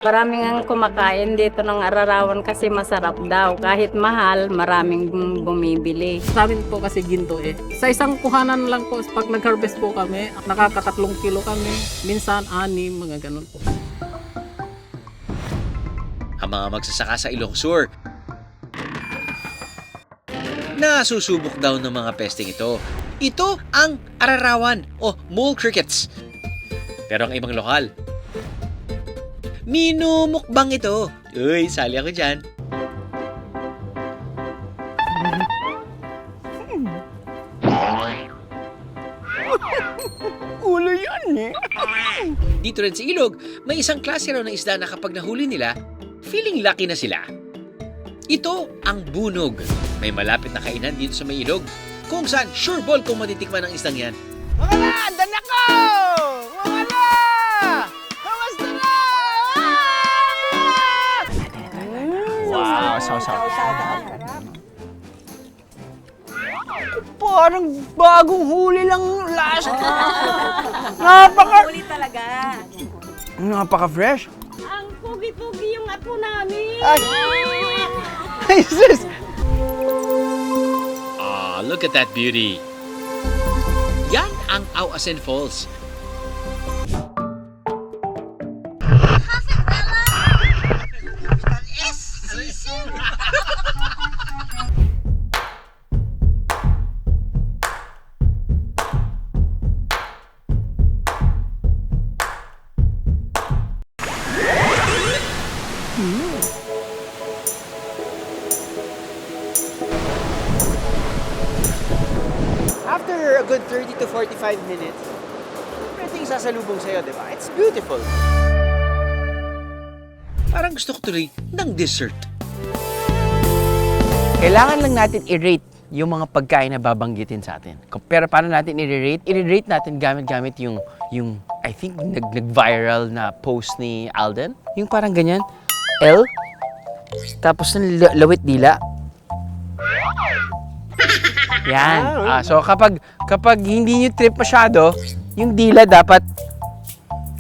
Maraming ang kumakain dito ng ararawan kasi masarap daw. Kahit mahal, maraming bumibili. Sa amin po kasi ginto eh. Sa isang kuhanan lang po, pag nag-harvest po kami, nakakatatlong kilo kami. Minsan, 6, mga ganun po. Ang mga magsasaka sa Ilocos Sur, nasusubok daw ng mga pesteng ito. Ito ang ararawan o mole crickets. Pero ang ibang lokal, minumukbang ito. Uy, sali ako dyan. Ulo yan eh. Dito rin sa ilog, may isang klase raw ng isda na kapag nahuli nila, feeling lucky na sila. Ito ang bunog. May malapit na kainan dito sa may ilog, kung saan sure ball kung matitikman ang isdang yan. Mga na! Andan ako! Mga na! Kamusta na? Wow, sausaw. Parang bagong huli lang last. Huli talaga. Napaka-fresh. Ang pugi-pugi yung apo namin. Ay, sis! Ah, look at that beauty. Yan ang Auasen Falls. After a good 30 to 45 minutes, everything sasalubong sa'yo, di ba? It's beautiful. Parang gusto ko tuloy ng dessert. Kailangan lang natin i-rate yung mga pagkain na babanggitin sa atin. Pero paano natin i-rate? I-rate natin gamit yung I think nag-viral na post ni Alden. Yung parang ganyan, L, tapos ng lawit dila. Yan. So kapag hindi nyo trip masyado, yung dila dapat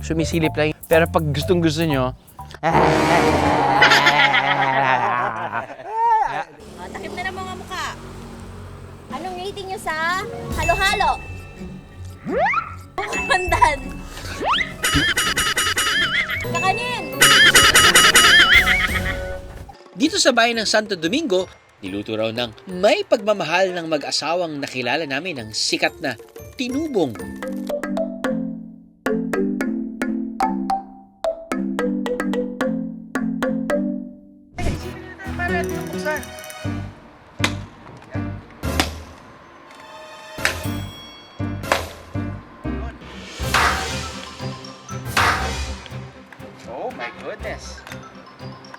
sumisilip lang. Pero pag gustong-gusto nyo, Takip na ng mga mukha. Anong rating nyo sa halo-halo? Pandan. Kakanin. Dito sa bayan ng Santo Domingo, niluto raw ng may pagmamahal ng mag-asawang nakilala namin ng sikat na tinubong. oh my goodness.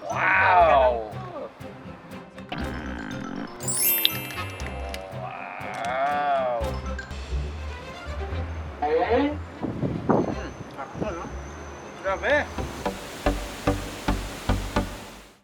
Wow! Wow! Grabe!